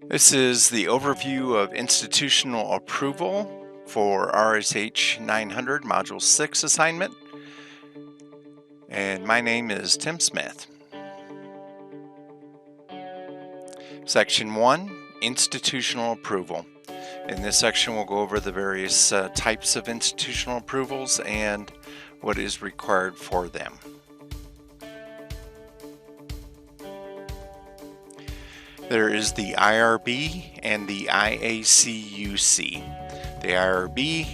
This is the overview of institutional approval for RSH 900 Module 6 assignment. And my name is Tim Smith. Section 1, Institutional Approval. In this section we'll go over the various types of institutional approvals and what is required for them. There is the IRB and the IACUC. The IRB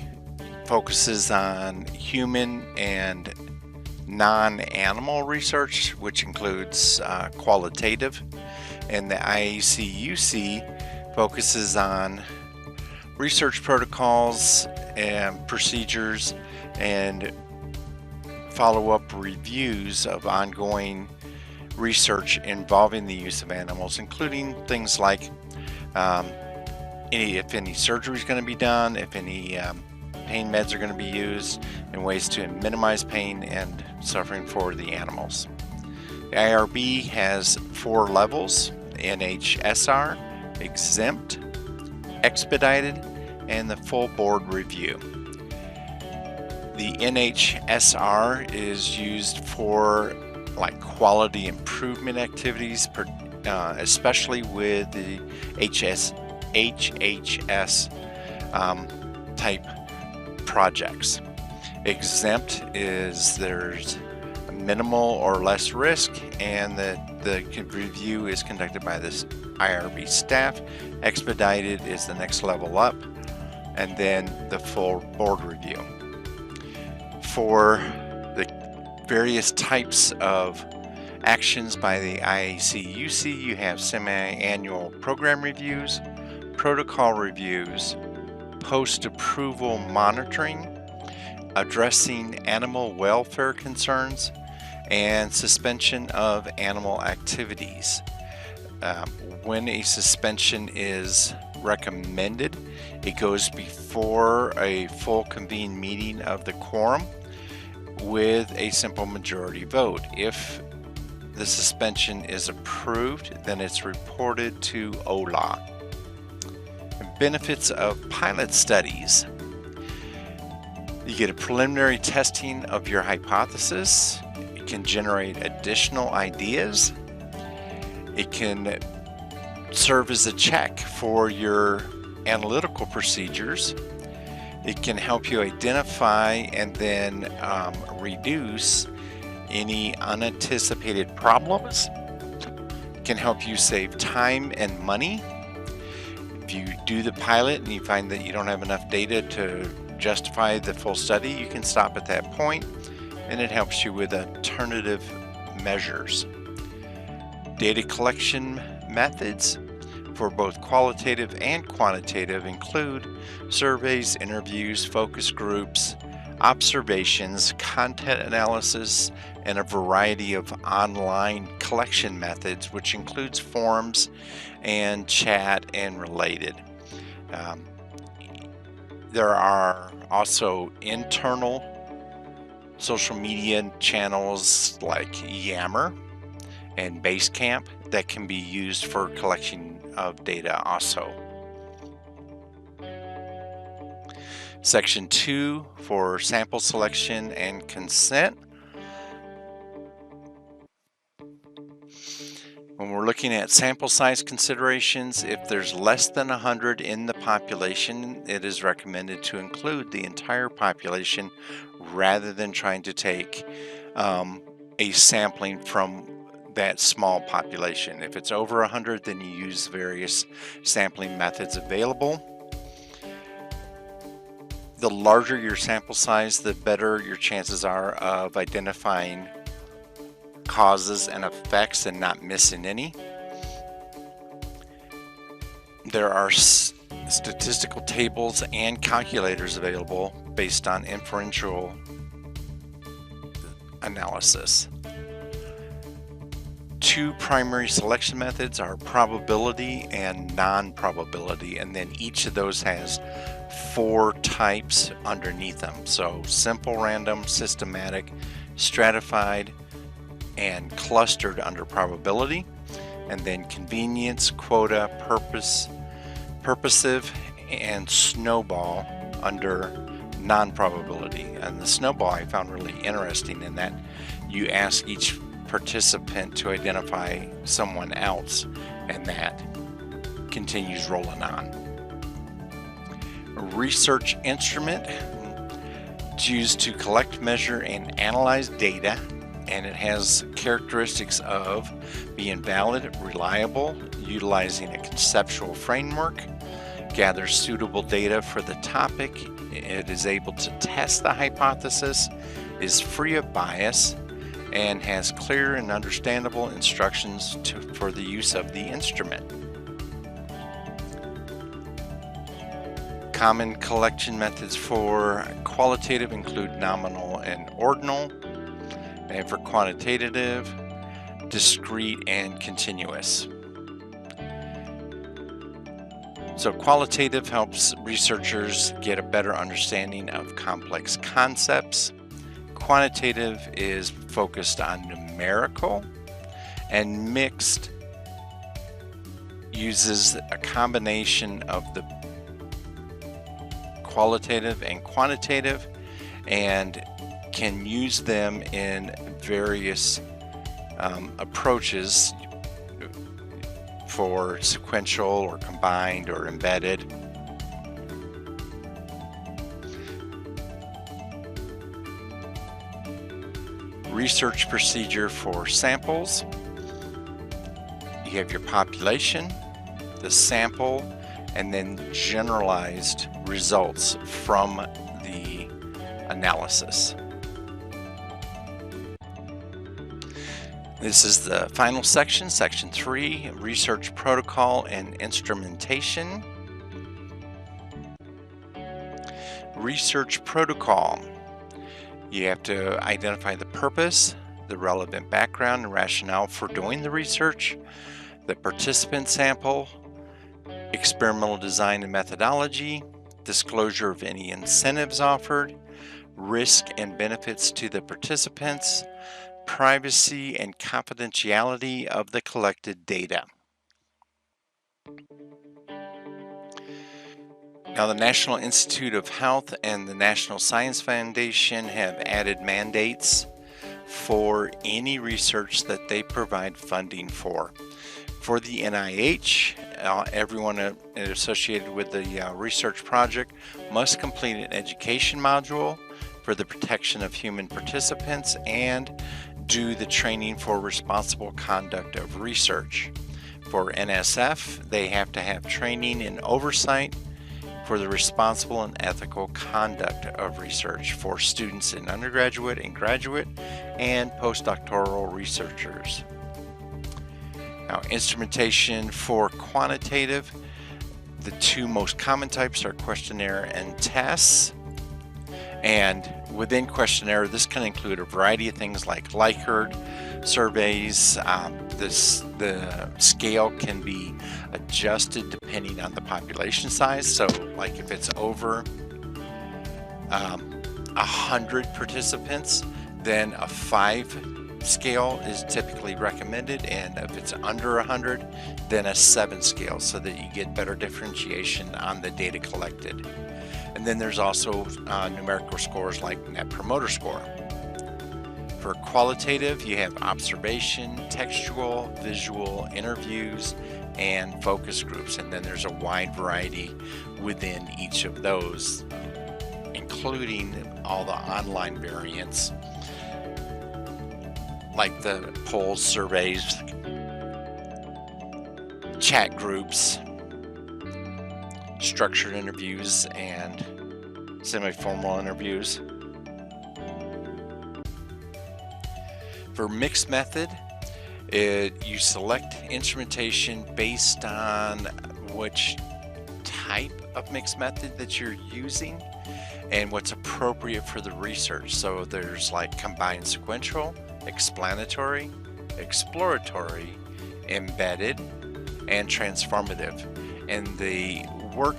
focuses on human and non-animal research, which includes qualitative, and the IACUC focuses on research protocols and procedures and follow-up reviews of ongoing research involving the use of animals, including things like if any surgery is going to be done, if any pain meds are going to be used, and ways to minimize pain and suffering for the animals. The IRB has 4 levels: NHSR, exempt, expedited, and the full board review. The NHSR is used for quality improvement activities, especially with the HHS type projects. Exempt is there's minimal or less risk, and the review is conducted by this IRB staff. Expedited is the next level up, and then the full board review. For the various types of actions by the IACUC, you have semi-annual program reviews, protocol reviews, post-approval monitoring, addressing animal welfare concerns, and suspension of animal activities. When a suspension is recommended, it goes before a full convened meeting of the quorum with a simple majority vote. If the suspension is approved, then it's reported to OLA. Benefits of pilot studies. You get a preliminary testing of your hypothesis. It can generate additional ideas. It can serve as a check for your analytical procedures. It can help you identify and then reduce any unanticipated problems. It can help you save time and money. If you do the pilot and you find that you don't have enough data to justify the full study, you can stop at that point, and it helps you with alternative measures. Data collection methods for both qualitative and quantitative include surveys, interviews, focus groups, observations, content analysis, and a variety of online collection methods, which includes forums and chat and related. There are also internal social media channels like Yammer and Basecamp that can be used for collection of data also. Section 2 for sample selection and consent. When we're looking at sample size considerations, if there's less than 100 in the population, it is recommended to include the entire population rather than trying to take a sampling from that small population. If it's over 100, then you use various sampling methods available. The larger your sample size, the better your chances are of identifying causes and effects and not missing any. There are statistical tables and calculators available based on inferential analysis. 2 primary selection methods are probability and non-probability, and then each of those has 4 types underneath them. So simple, random, systematic, stratified, and clustered under probability, and then convenience, quota, purposive, and snowball under non-probability. And the snowball I found really interesting in that you ask each participant to identify someone else, and that continues rolling on. A research instrument, it's used to collect, measure, and analyze data, and it has characteristics of being valid, reliable, utilizing a conceptual framework, gathers suitable data for the topic, it is able to test the hypothesis, is free of bias, and has clear and understandable instructions for the use of the instrument. Common collection methods for qualitative include nominal and ordinal, and for quantitative, discrete and continuous. So qualitative helps researchers get a better understanding of complex concepts. Quantitative is focused on numerical, and mixed uses a combination of the qualitative and quantitative and can use them in various approaches for sequential or combined or embedded. Research procedure for samples. You have your population, the sample, and then generalized results from the analysis. This is the final section, section 3, research protocol and instrumentation. Research protocol. You have to identify the purpose, the relevant background and rationale for doing the research, the participant sample, experimental design and methodology, disclosure of any incentives offered, risk and benefits to the participants, privacy and confidentiality of the collected data. Now, the National Institute of Health and the National Science Foundation have added mandates for any research that they provide funding for. For the NIH, everyone associated with the research project must complete an education module for the protection of human participants and do the training for responsible conduct of research. For NSF, they have to have training in oversight for the responsible and ethical conduct of research for students in undergraduate and graduate and postdoctoral researchers. Now, instrumentation for quantitative, the two most common types are questionnaire and tests. And within questionnaire, this can include a variety of things like Likert surveys. The scale can be adjusted depending on the population size. So like if it's over 100 participants, then a 5 scale is typically recommended, and if it's under 100, then a 7 scale, so that you get better differentiation on the data collected. And then there's also numerical scores like Net Promoter Score. For qualitative, you have observation, textual, visual, interviews, and focus groups. And then there's a wide variety within each of those, including all the online variants, like the polls, surveys, chat groups, structured interviews, and semi-formal interviews. For mixed method, you select instrumentation based on which type of mixed method that you're using and what's appropriate for the research. So there's like combined sequential, explanatory, exploratory, embedded, and transformative. And they work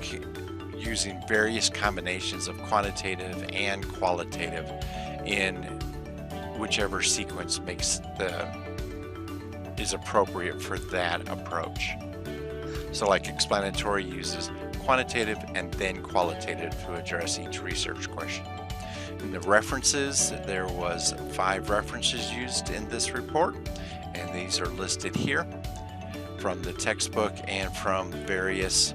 using various combinations of quantitative and qualitative in whichever sequence is appropriate for that approach. So like explanatory uses quantitative and then qualitative to address each research question. In the references, there was 5 references used in this report, and these are listed here from the textbook and from various